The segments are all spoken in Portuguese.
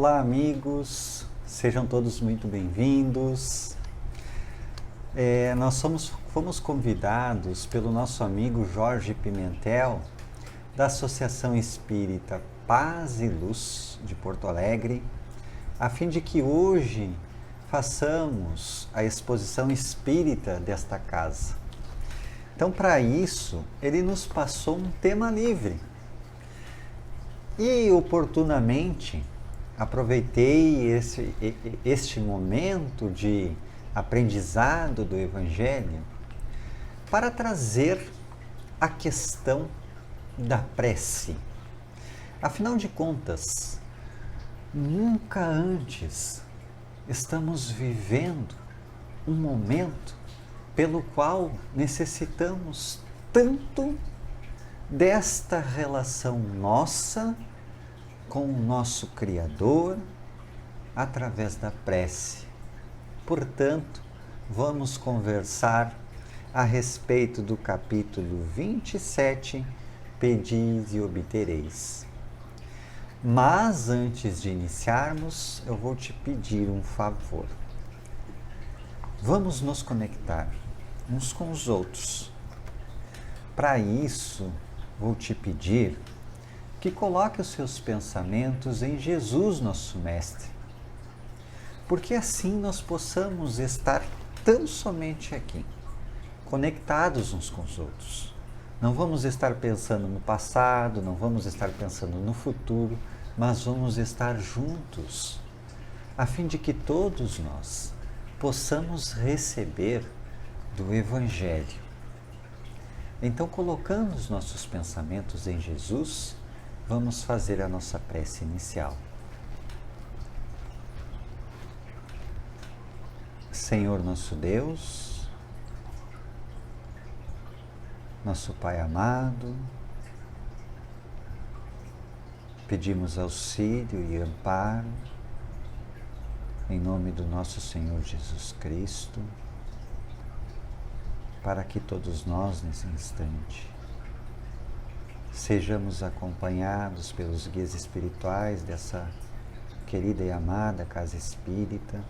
Olá, amigos, sejam todos muito bem-vindos. Nós fomos convidados pelo nosso amigo Jorge Pimentel, da Associação Espírita Paz e Luz de Porto Alegre, a fim de que hoje façamos a exposição espírita desta casa. Então, para isso, ele nos passou um tema livre. E, oportunamente, aproveitei este momento de aprendizado do Evangelho para trazer a questão da prece. Afinal de contas, nunca antes estamos vivendo um momento pelo qual necessitamos tanto desta relação nossa com o nosso Criador através da prece. Portanto, vamos conversar a respeito do capítulo 27, Pedis e obtereis. Mas antes de iniciarmos, eu vou te pedir um favor. Vamos nos conectar uns com os outros. Para isso, vou te pedir que coloque os seus pensamentos em Jesus, nosso Mestre, porque assim nós possamos estar tão somente aqui, conectados uns com os outros. Não vamos estar pensando no passado, não vamos estar pensando no futuro, mas vamos estar juntos, a fim de que todos nós possamos receber do Evangelho. Então, colocando os nossos pensamentos em Jesus, vamos fazer a nossa prece inicial. Senhor nosso Deus, nosso Pai amado, pedimos auxílio e amparo em nome do nosso Senhor Jesus Cristo, para que todos nós, nesse instante, sejamos acompanhados pelos guias espirituais dessa querida e amada Casa Espírita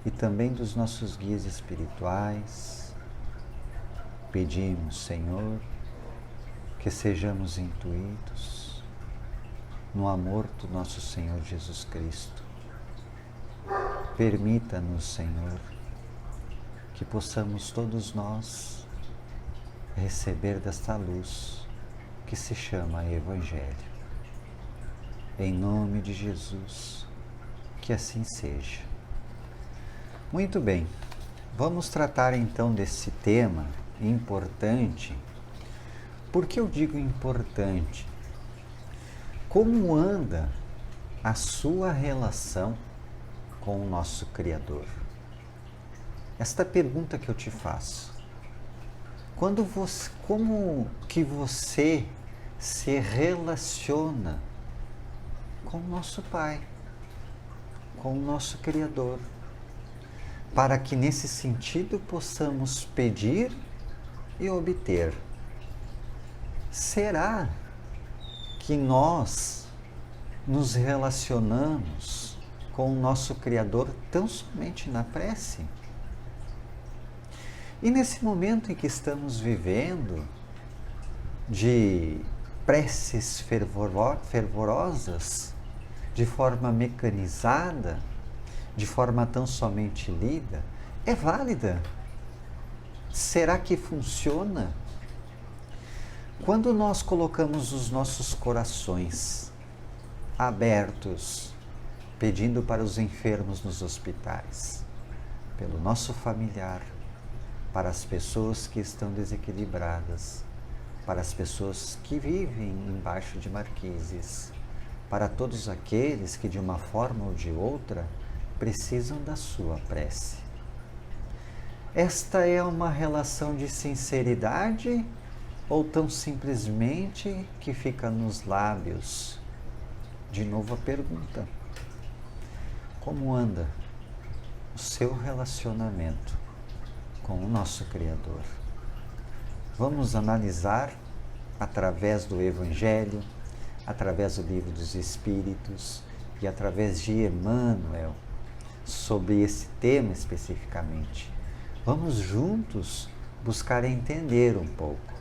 e também dos nossos guias espirituais. Pedimos, Senhor, que sejamos intuídos no amor do nosso Senhor Jesus Cristo. Permita-nos, Senhor, que possamos todos nós receber desta luz que se chama Evangelho. Em nome de Jesus, que assim seja. Muito bem, vamos tratar então desse tema importante. Por que eu digo importante? Como anda a sua relação com o nosso Criador? Esta pergunta que eu te faço. Como que você se relaciona com o nosso Pai, com o nosso Criador, para que nesse sentido possamos pedir e obter? Será que nós nos relacionamos com o nosso Criador tão somente na prece? E nesse momento em que estamos vivendo de preces fervorosas, de forma mecanizada, de forma tão somente lida, é válida? Será que funciona? Quando nós colocamos os nossos corações abertos, pedindo para os enfermos nos hospitais, pelo nosso familiar, para as pessoas que estão desequilibradas, para as pessoas que vivem embaixo de marquises, para todos aqueles que de uma forma ou de outra precisam da sua prece. Esta é uma relação de sinceridade ou tão simplesmente que fica nos lábios? De novo a pergunta: como anda o seu relacionamento com o nosso Criador? Vamos analisar através do Evangelho, através do Livro dos Espíritos e através de Emmanuel sobre esse tema especificamente. Vamos juntos buscar entender um pouco.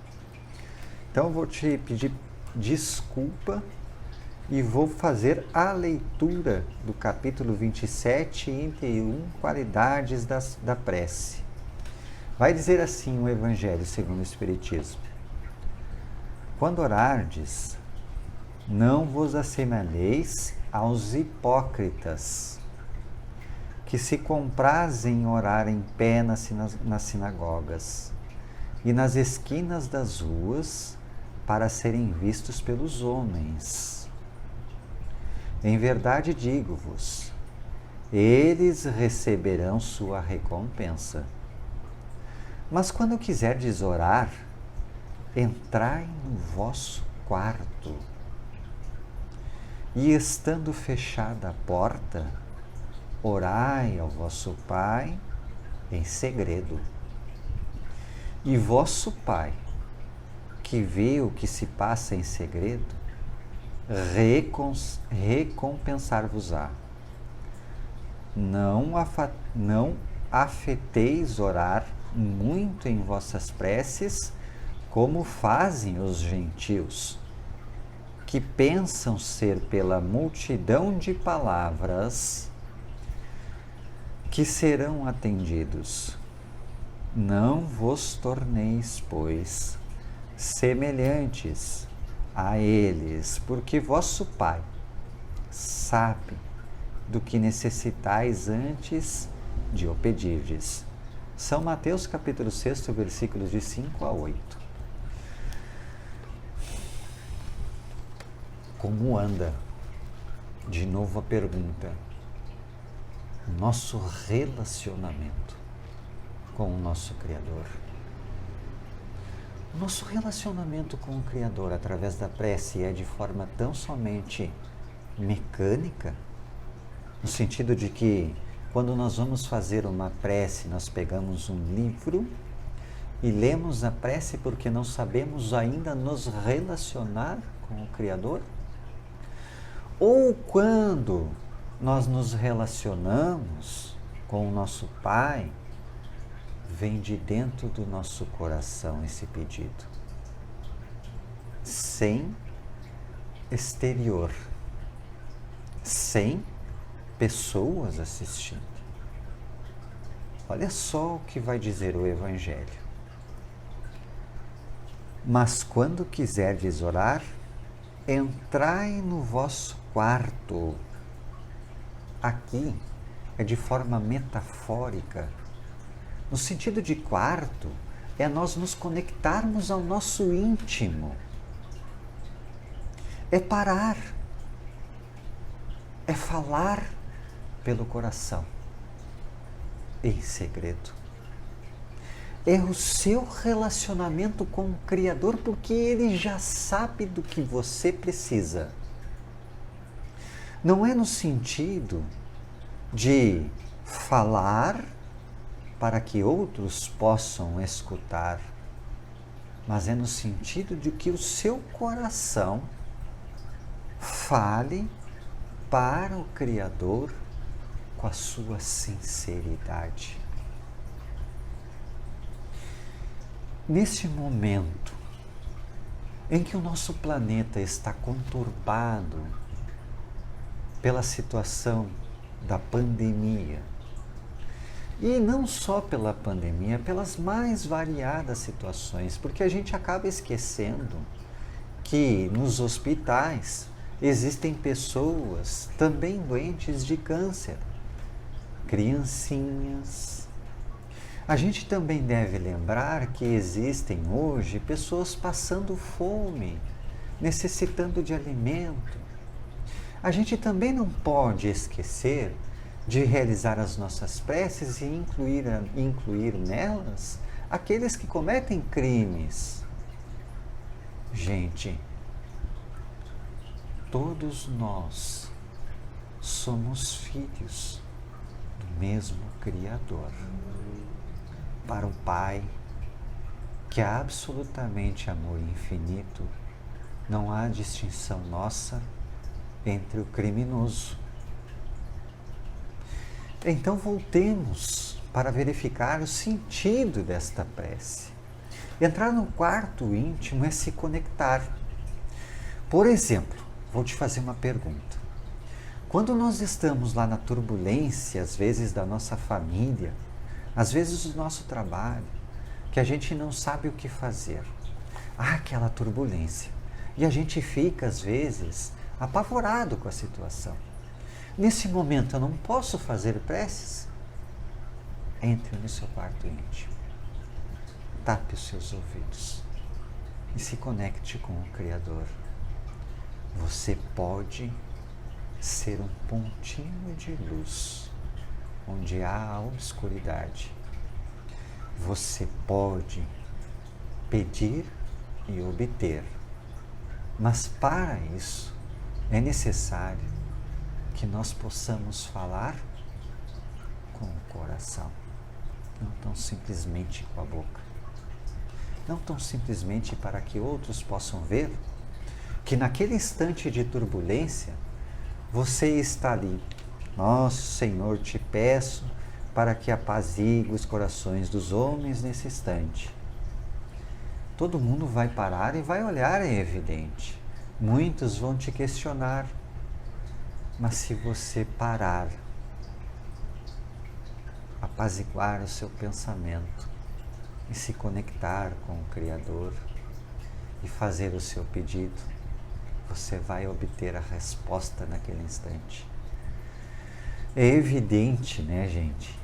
Então eu vou te pedir desculpa e vou fazer a leitura do capítulo 27, item 1, Qualidades da Prece. Vai dizer assim o Evangelho segundo o Espiritismo: quando orardes, não vos assemelheis aos hipócritas, que se comprazem em orar em pé nas sinagogas e nas esquinas das ruas, para serem vistos pelos homens. Em verdade digo-vos, eles receberão sua recompensa. Mas quando quiserdes orar, entrai no vosso quarto, e estando fechada a porta, orai ao vosso Pai em segredo. E vosso Pai, que vê o que se passa em segredo, recompensar-vos-á. Não afeteis orar muito em vossas preces, como fazem os gentios, que pensam ser pela multidão de palavras que serão atendidos. Não vos torneis, pois, semelhantes a eles, porque vosso Pai sabe do que necessitais antes de o pedirdes. São Mateus capítulo 6, versículos de 5 a 8. Como anda? De novo a pergunta. Nosso relacionamento com o nosso Criador. O nosso relacionamento com o Criador através da prece é de forma tão somente mecânica, no sentido de que quando nós vamos fazer uma prece, nós pegamos um livro e lemos a prece porque não sabemos ainda nos relacionar com o Criador? Ou quando nós nos relacionamos com o nosso Pai, vem de dentro do nosso coração esse pedido, sem exterior, sem pessoas assistindo. Olha só o que vai dizer o Evangelho. Mas quando quiserdes orar, entrai no vosso quarto. Aqui é de forma metafórica. No sentido de quarto, é nós nos conectarmos ao nosso íntimo. É parar. É falar pelo coração, em segredo. É o seu relacionamento com o Criador, porque Ele já sabe do que você precisa. Não é no sentido de falar para que outros possam escutar, mas é no sentido de que o seu coração fale para o Criador com a sua sinceridade. Nesse momento em que o nosso planeta está conturbado pela situação da pandemia, e não só pela pandemia, pelas mais variadas situações, porque a gente acaba esquecendo que nos hospitais existem pessoas também doentes de câncer, criancinhas. A gente também deve lembrar que existem hoje pessoas passando fome, necessitando de alimento. A gente também não pode esquecer de realizar as nossas preces e incluir nelas aqueles que cometem crimes. Gente, todos nós somos filhos do mesmo Criador. Para o Pai, que é absolutamente amor infinito, não há distinção nossa entre o criminoso Então voltemos para verificar o sentido desta prece. Entrar no quarto íntimo é se conectar. Por exemplo, vou te fazer uma pergunta. Quando nós estamos lá na turbulência, às vezes da nossa família, às vezes do nosso trabalho, que a gente não sabe o que fazer, há aquela turbulência e a gente fica, às vezes, apavorado com a situação. Nesse momento eu não posso fazer preces? Entre no seu quarto íntimo, tape os seus ouvidos e se conecte com o Criador. Você pode ser um pontinho de luz onde há a obscuridade. Você pode pedir e obter, mas para isso é necessário que nós possamos falar com o coração, não tão simplesmente com a boca, não tão simplesmente para que outros possam ver que naquele instante de turbulência você está ali. Nosso Senhor, te peço para que apazigue os corações dos homens nesse instante. Todo mundo vai parar e vai olhar, é evidente. Muitos vão te questionar. Mas se você parar, apaziguar o seu pensamento e se conectar com o Criador e fazer o seu pedido, você vai obter a resposta naquele instante. É evidente, né, gente,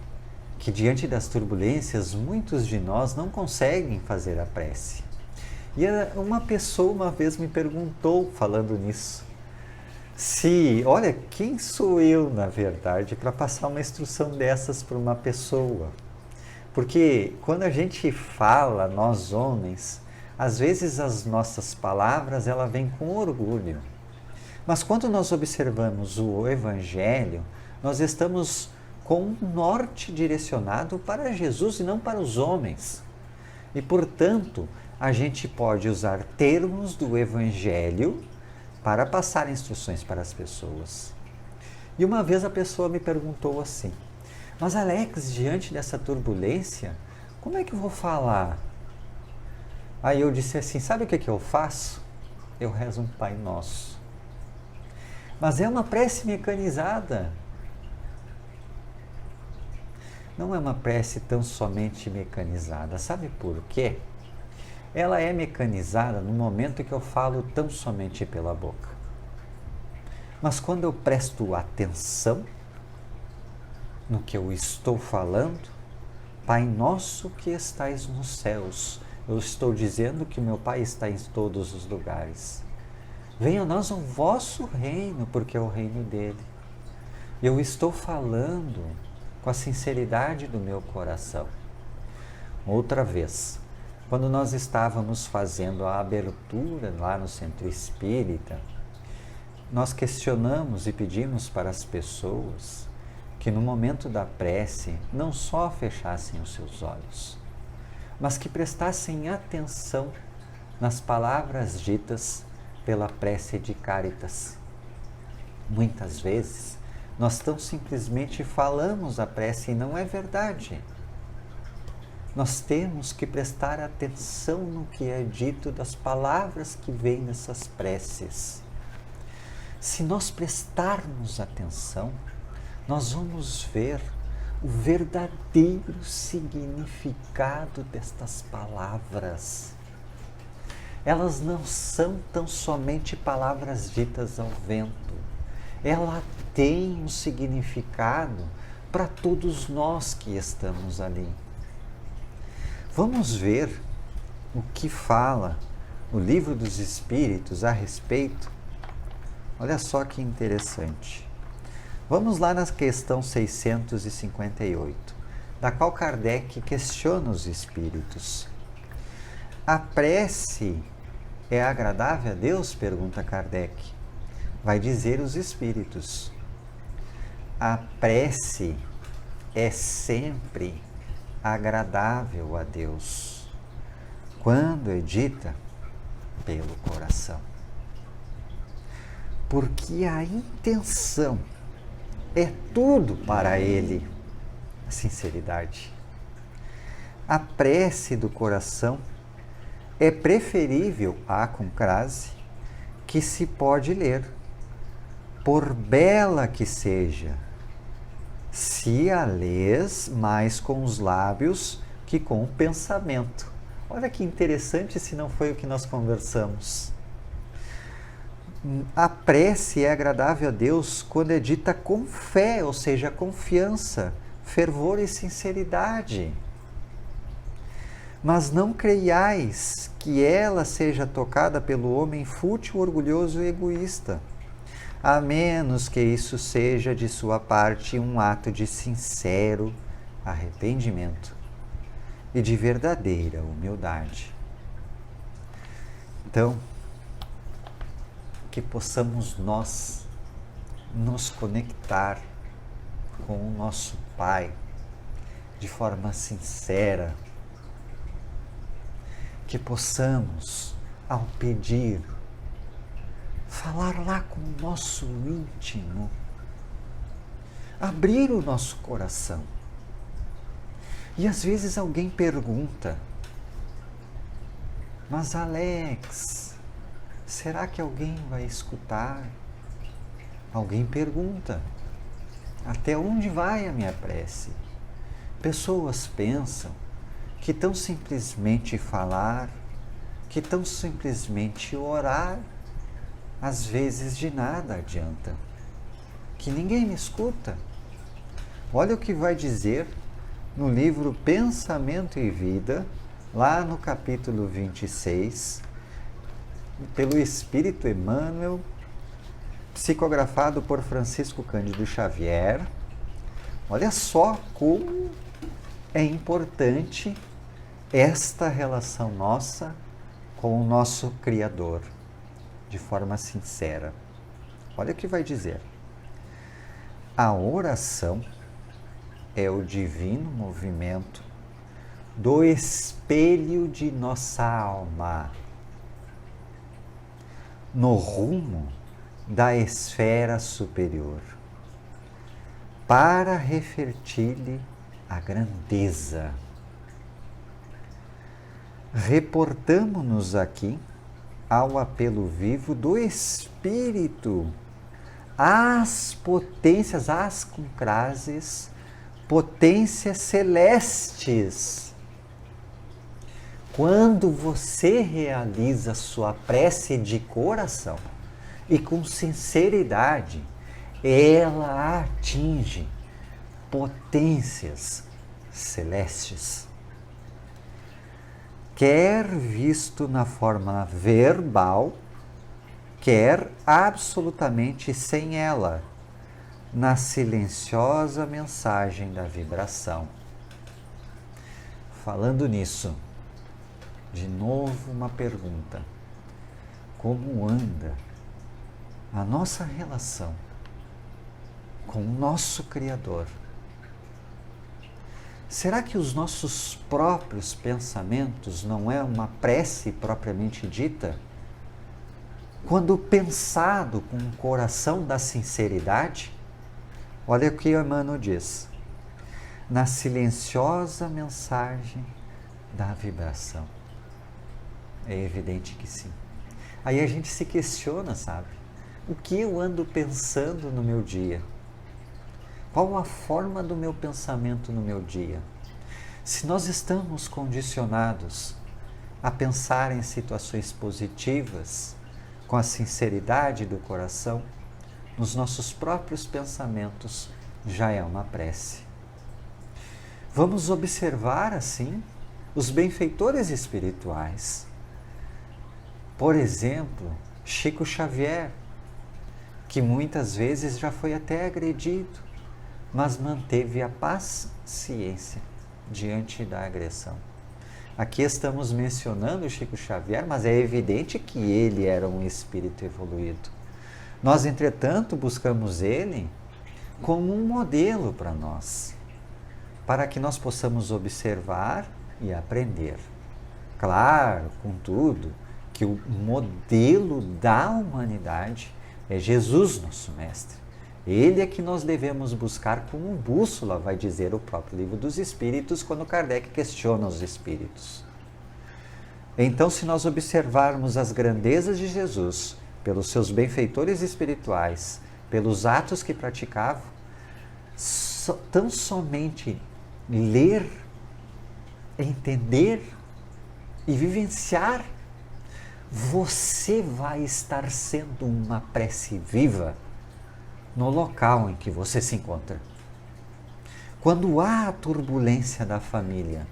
que diante das turbulências, muitos de nós não conseguem fazer a prece. E uma pessoa uma vez me perguntou, falando nisso, olha, quem sou eu, na verdade, para passar uma instrução dessas para uma pessoa? Porque quando a gente fala, nós homens, às vezes as nossas palavras, ela vem com orgulho. Mas quando nós observamos o Evangelho, nós estamos com um norte direcionado para Jesus e não para os homens. E, portanto, a gente pode usar termos do Evangelho para passar instruções para as pessoas. E uma vez a pessoa me perguntou assim, mas Alex, diante dessa turbulência, como é que eu vou falar? Aí eu disse assim, sabe o que eu faço? Eu rezo um Pai Nosso. Mas é uma prece mecanizada. Não é uma prece tão somente mecanizada. Sabe por quê? Ela é mecanizada no momento que eu falo tão somente pela boca. Mas quando eu presto atenção no que eu estou falando, Pai Nosso que estais nos céus, eu estou dizendo que o meu Pai está em todos os lugares. Venha a nós o vosso reino, porque é o reino dele. Eu estou falando com a sinceridade do meu coração. Outra vez, quando nós estávamos fazendo a abertura lá no Centro Espírita, nós questionamos e pedimos para as pessoas que no momento da prece não só fechassem os seus olhos, mas que prestassem atenção nas palavras ditas pela prece de Caritas. Muitas vezes, nós tão simplesmente falamos a prece e não é verdade. Nós temos que prestar atenção no que é dito das palavras que vêm nessas preces. Se nós prestarmos atenção, nós vamos ver o verdadeiro significado destas palavras. Elas não são tão somente palavras ditas ao vento. Ela tem um significado para todos nós que estamos ali. Vamos ver o que fala o Livro dos Espíritos a respeito. Olha só que interessante. Vamos lá na questão 658, da qual Kardec questiona os espíritos. A prece é agradável a Deus? Pergunta Kardec. Vai dizer os espíritos. A prece é sempre agradável a Deus, quando é dita pelo coração. Porque a intenção é tudo para Ele. A sinceridade. A prece do coração é preferível à concrase que se pode ler, por bela que seja, se a lês mais com os lábios que com o pensamento. Olha que interessante, se não foi o que nós conversamos. A prece é agradável a Deus quando é dita com fé, ou seja, confiança, fervor e sinceridade. Mas não creiais que ela seja tocada pelo homem fútil, orgulhoso e egoísta, a menos que isso seja de sua parte um ato de sincero arrependimento e de verdadeira humildade. Então, que possamos nós nos conectar com o nosso Pai de forma sincera, que possamos, ao pedir, falar lá com o nosso íntimo, abrir o nosso coração. E às vezes alguém pergunta: mas Alex, será que alguém vai escutar? Alguém pergunta: até onde vai a minha prece? Pessoas pensam que tão simplesmente falar, que tão simplesmente orar, às vezes de nada adianta, que ninguém me escuta. Olha o que vai dizer no livro Pensamento e Vida, lá no capítulo 26, pelo Espírito Emmanuel, psicografado por Francisco Cândido Xavier. Olha só como é importante esta relação nossa com o nosso Criador, de forma sincera. Olha o que vai dizer. A oração é o divino movimento do espelho de nossa alma, no rumo da esfera superior, para refertir-lhe a grandeza. Reportamo-nos aqui ao apelo vivo do Espírito, às potências, às concrases, potências celestes. Quando você realiza sua prece de coração e com sinceridade, ela atinge potências celestes. Quer visto na forma verbal, quer absolutamente sem ela, na silenciosa mensagem da vibração. Falando nisso, de novo uma pergunta: como anda a nossa relação com o nosso Criador? Será que os nossos próprios pensamentos não é uma prece propriamente dita? Quando pensado com o coração da sinceridade, olha o que Emmanuel diz: na silenciosa mensagem da vibração. É evidente que sim. Aí a gente se questiona, sabe? O que eu ando pensando no meu dia? Qual a forma do meu pensamento no meu dia? Se nós estamos condicionados a pensar em situações positivas, com a sinceridade do coração, nos nossos próprios pensamentos já é uma prece. Vamos observar, assim, os benfeitores espirituais. Por exemplo, Chico Xavier, que muitas vezes já foi até agredido, mas manteve a paciência diante da agressão. Aqui estamos mencionando Chico Xavier, mas é evidente que ele era um espírito evoluído. Nós, entretanto, buscamos ele como um modelo para nós, para que nós possamos observar e aprender. Claro, contudo, que o modelo da humanidade é Jesus, nosso Mestre. Ele é que nós devemos buscar como bússola, vai dizer o próprio Livro dos Espíritos, quando Kardec questiona os espíritos. Então, se nós observarmos as grandezas de Jesus, pelos seus benfeitores espirituais, pelos atos que praticava, tão somente ler, entender e vivenciar, você vai estar sendo uma prece viva no local em que você se encontra. Quando há a turbulência da família,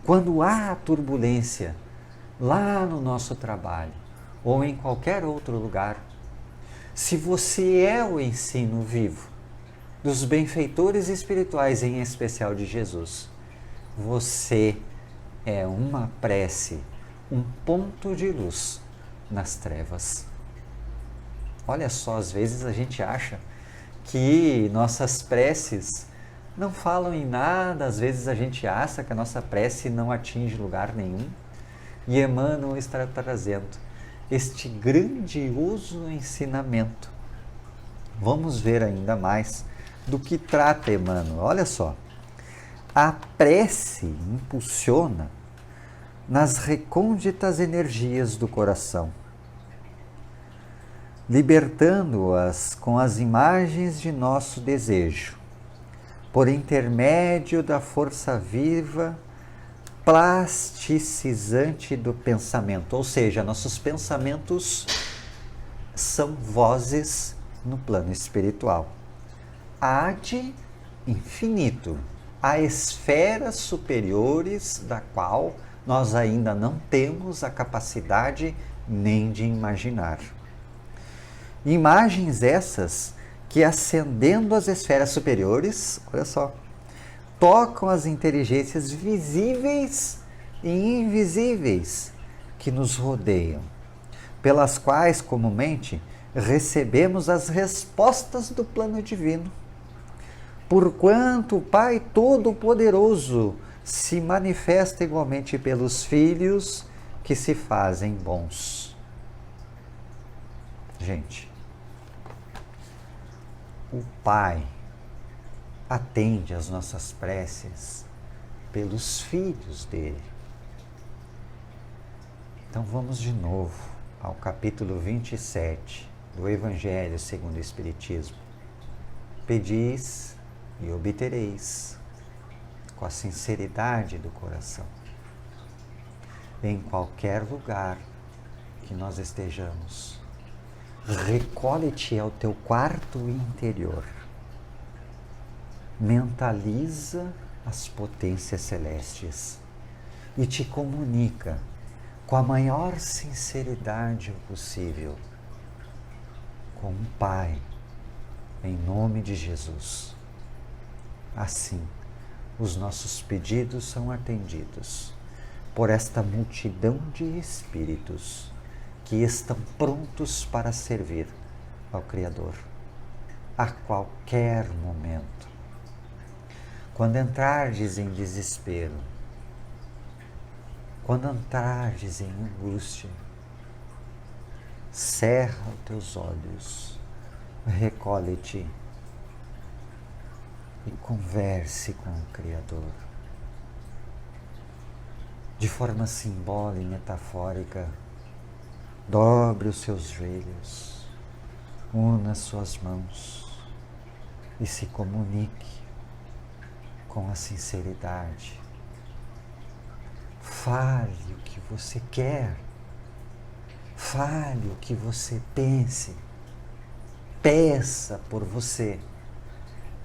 quando há a turbulência lá no nosso trabalho ou em qualquer outro lugar, se você é o ensino vivo dos benfeitores espirituais, em especial de Jesus, você é uma prece, um ponto de luz nas trevas. Olha só, às vezes a gente acha que nossas preces não falam em nada, às vezes a gente acha que a nossa prece não atinge lugar nenhum. E Emmanuel está trazendo este grandioso ensinamento. Vamos ver ainda mais do que trata Emmanuel. Olha só, a prece impulsiona nas recônditas energias do coração, libertando-as com as imagens de nosso desejo, por intermédio da força viva plasticizante do pensamento. Ou seja, nossos pensamentos são vozes no plano espiritual. Ad infinito, há esferas superiores da qual nós ainda não temos a capacidade nem de imaginar. Imagens essas que, ascendendo as esferas superiores, olha só, tocam as inteligências visíveis e invisíveis que nos rodeiam, pelas quais comumente recebemos as respostas do plano divino. Porquanto o Pai Todo-Poderoso se manifesta igualmente pelos filhos que se fazem bons. Gente, o Pai atende às nossas preces pelos filhos dele. Então vamos de novo ao capítulo 27 do Evangelho segundo o Espiritismo. Pedis e obtereis, com a sinceridade do coração. Em qualquer lugar que nós estejamos, recolhe-te ao teu quarto interior. Mentaliza as potências celestes e te comunica com a maior sinceridade possível com o Pai, em nome de Jesus. Assim, os nossos pedidos são atendidos por esta multidão de espíritos que estão prontos para servir ao Criador a qualquer momento. Quando entrardes em desespero, quando entrardes em angústia, cerra os teus olhos, recolhe-te e converse com o Criador. De forma simbólica e metafórica, dobre os seus joelhos, una suas mãos e se comunique com a sinceridade. Fale o que você quer, fale o que você pense, peça por você,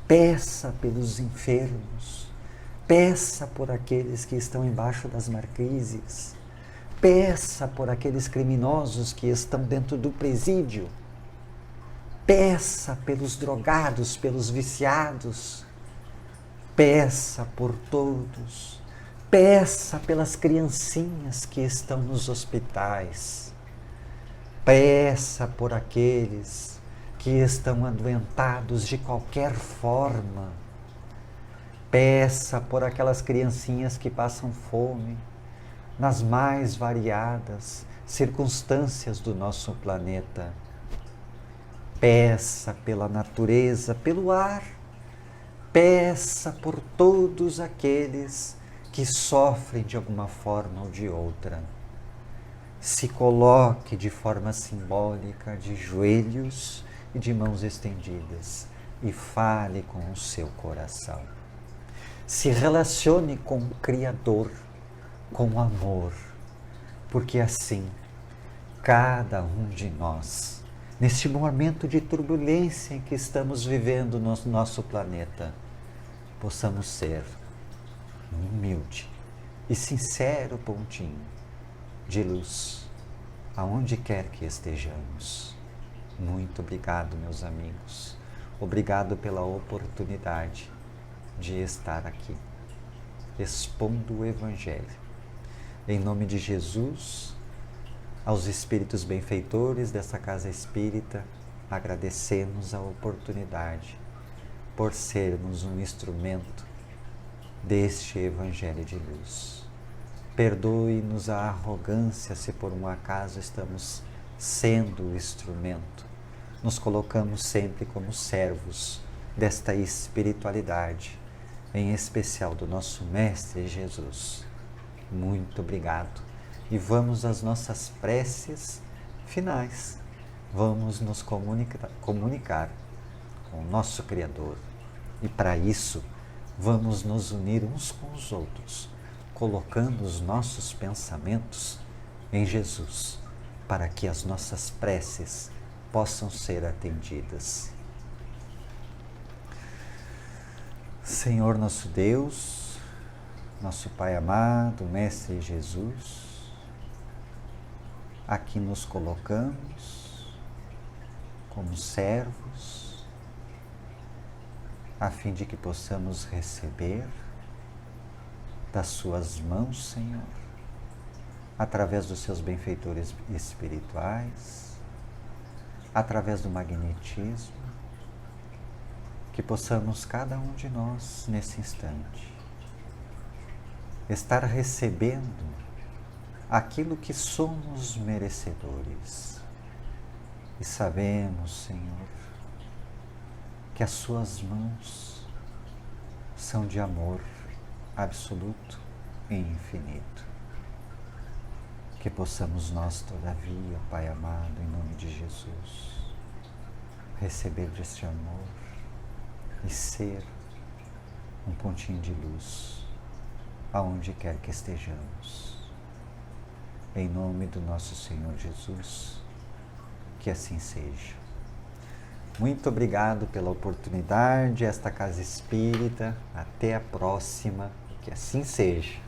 peça pelos enfermos, peça por aqueles que estão embaixo das marquises, peça por aqueles criminosos que estão dentro do presídio, peça pelos drogados, pelos viciados, peça por todos, peça pelas criancinhas que estão nos hospitais, peça por aqueles que estão adoentados de qualquer forma, peça por aquelas criancinhas que passam fome nas mais variadas circunstâncias do nosso planeta. Peça pela natureza, pelo ar. Peça por todos aqueles que sofrem de alguma forma ou de outra. Se coloque de forma simbólica de joelhos e de mãos estendidas e fale com o seu coração. Se relacione com o Criador, com amor, porque assim, cada um de nós, neste momento de turbulência em que estamos vivendo no nosso planeta, possamos ser um humilde e sincero pontinho de luz, aonde quer que estejamos. Muito obrigado, meus amigos. Obrigado pela oportunidade de estar aqui, expondo o Evangelho. Em nome de Jesus, aos espíritos benfeitores dessa casa espírita, agradecemos a oportunidade por sermos um instrumento deste Evangelho de luz. Perdoe-nos a arrogância se por um acaso estamos sendo o instrumento. Nos colocamos sempre como servos desta espiritualidade, em especial do nosso Mestre Jesus. Muito obrigado. E vamos às nossas preces finais. Vamos nos comunicar com o nosso Criador. E para isso, vamos nos unir uns com os outros, colocando os nossos pensamentos em Jesus, para que as nossas preces possam ser atendidas. Senhor nosso Deus, nosso Pai amado, Mestre Jesus, aqui nos colocamos como servos, a fim de que possamos receber das suas mãos, Senhor, através dos seus benfeitores espirituais, através do magnetismo, que possamos cada um de nós, nesse instante, estar recebendo aquilo que somos merecedores. E sabemos, Senhor, que as suas mãos são de amor absoluto e infinito. Que possamos nós, todavia, Pai amado, em nome de Jesus, receber deste amor e ser um pontinho de luz aonde quer que estejamos. Em nome do nosso Senhor Jesus, que assim seja. Muito obrigado pela oportunidade, esta casa espírita. Até a próxima, que assim seja.